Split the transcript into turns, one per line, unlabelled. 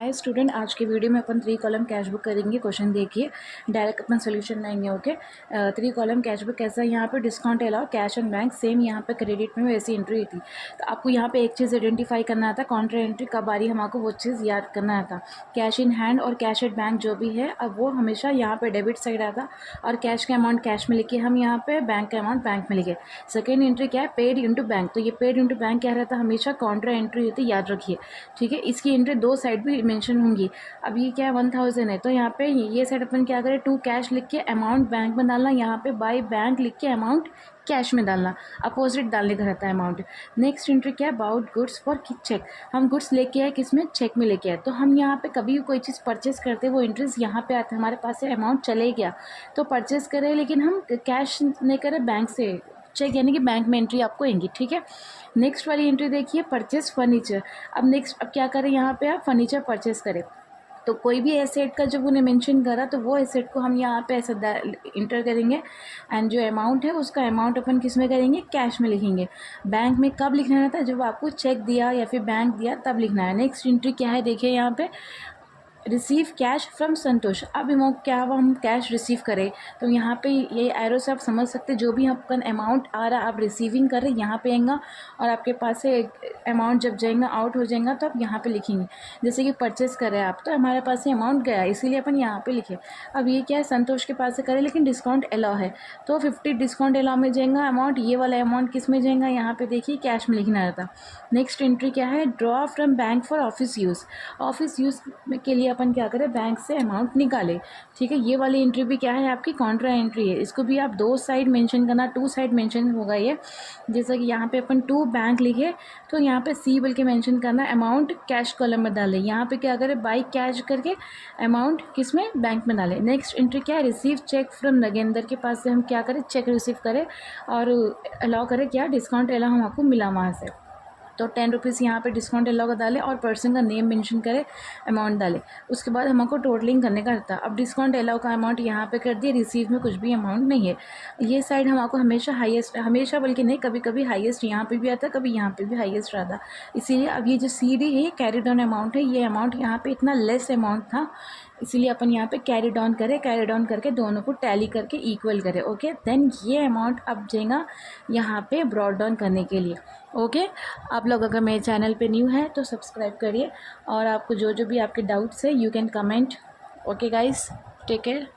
Hi student, आज की video में अपन 3 कॉलम कैश बुक करेंगे। क्वेश्चन देखिए, डायरेक्ट अपन सोल्यूशन लाएंगे। ओके, 3 कॉलम कैश बुक कैसा है। यहाँ पे discount allow, cash and bank same, यहाँ पे क्रेडिट में वैसी एंट्री हुई थी। तो आपको यहाँ पे एक चीज़ आइडेंटिफाई करना आता, काउंटर एंट्री कब आ रही है, हमको वो चीज़ याद करना आता। कैश इन हैंड और कैश एट बैंक जो भी है, अब वो हमेशा यहाँ पे डेबिट साइड आता और कैश का अमाउंट कैश में लिखे हम, यहाँ पे बैंक का अमाउंट बैंक में लिखे। सेकेंड एंट्री क्या है, पेड इंटू बैंक। तो ये पेड इंटू बैंक क्या रहता है, हमेशा काउंटर एंट्री होती है, याद रखिए। ठीक है, इसकी एंट्री दो साइड भी मेंशन होंगी। अब ये क्या है, 1000 है, तो यहाँ पे ये साइड अपन क्या करें, टू कैश लिख के अमाउंट बैंक में डालना, यहाँ पे बाय बैंक लिख के अमाउंट कैश में डालना, अपोजिट डालने का रहता है अमाउंट। नेक्स्ट एंट्री क्या है, अबाउट गुड्स फॉर चेक। हम गुड्स लेके आए, किस में, चेक में लेके आए। तो हम यहाँ पे कभी भी कोई चीज़ परचेस करते हैं, वो एंट्रीज यहाँ पे आते हैं, हमारे पास से अमाउंट चले गया तो परचेस करें, लेकिन हम कैश नहीं करें, बैंक से चेक, यानी कि बैंक में एंट्री आपको आएंगी। ठीक है, नेक्स्ट वाली एंट्री देखिए, परचेस फर्नीचर। अब क्या करें, यहाँ पे आप फर्नीचर परचेस करें, तो कोई भी एसेट का जब उन्हें मेंशन करा तो वो एसेट को हम यहाँ पे ऐसा इंटर करेंगे, एंड जो अमाउंट है उसका अमाउंट अपन किस में करेंगे, कैश में लिखेंगे। बैंक में कब लिखना रहता है, जब आपको चेक दिया या फिर बैंक दिया तब लिखना है। नेक्स्ट एंट्री क्या है, देखिए यहाँ पे रिसीव कैश फ्रॉम संतोष। अब क्या हुआ, हम कैश रिसीव करें, तो यहाँ पे ये एरो से आप समझ सकते हैं, जो भी आपका अमाउंट आ रहा है आप रिसीविंग कर रहे हैं, यहाँ पे आएगा, और आपके पास से अमाउंट जब जाएगा आउट हो जाएगा तो आप यहाँ पे लिखेंगे। जैसे कि परचेस करें आप, तो हमारे पास से अमाउंट गया, इसीलिए अपन यहाँ पे लिखे। अब ये क्या है, संतोष के पास से करें, लेकिन डिस्काउंट अलाउ है, तो 50 डिस्काउंट अलाउ में जाएगा अमाउंट, ये वाला अमाउंट किस में जाएगा, यहाँ पे देखिए कैश में लिखना रहता। नेक्स्ट एंट्री क्या है, draw from bank for office use. Office use के लिए अपन क्या करें, बैंक से अमाउंट निकाले। ठीक है, ये वाली एंट्री भी क्या है, आपकी काउंटर एंट्री है। इसको भी आप दो साइड मेंशन करना, टू साइड मेंशन होगा ये। जैसा कि यहाँ पे अपन टू बैंक लिखे, तो यहाँ पे सी बोल के मेंशन करना, अमाउंट कैश कॉलम में डाले। यहाँ पे क्या करें, बाई कैश करके अमाउंट किस में, बैंक में डाले। नेक्स्ट एंट्री क्या है, रिसीव चेक फ्रॉम नगेंद्र के पास से हम क्या करें, चेक रिसीव करें और अलाउ करें, क्या डिस्काउंट अलाउ हमको मिला वहाँ से, तो 10 रुपीज़ यहाँ पे डिस्काउंट अलाउ का डालें और पर्सन का नेम मेंशन करें, अमाउंट डालें। उसके बाद हमको टोटलिंग करने का रहता है। अब डिस्काउंट अलाउ का अमाउंट यहाँ पे कर दिए, रिसीव में कुछ भी अमाउंट नहीं है। ये साइड हमको हमेशा हाईएस्ट, हमेशा बल्कि नहीं, कभी कभी हाईएस्ट यहाँ पे भी आता है, कभी यहाँ पे भी हाईएस्ट रहता है। इसीलिए अब ये जो CD है, कैरी डाउन अमाउंट है, ये अमाउंट यहाँ पे इतना लेस अमाउंट था, इसीलिए अपन यहाँ पे कैरी डाउन करें, कैरी डाउन करके दोनों को टैली करके इक्वल करें। ओके, देन ये अमाउंट अब जाएगा यहाँ पे ब्रॉड डाउन करने के लिए। ओके, आप लोग अगर मेरे चैनल पे न्यू है तो सब्सक्राइब करिए, और आपको जो जो भी आपके डाउट्स है you can comment. Okay guys, take care.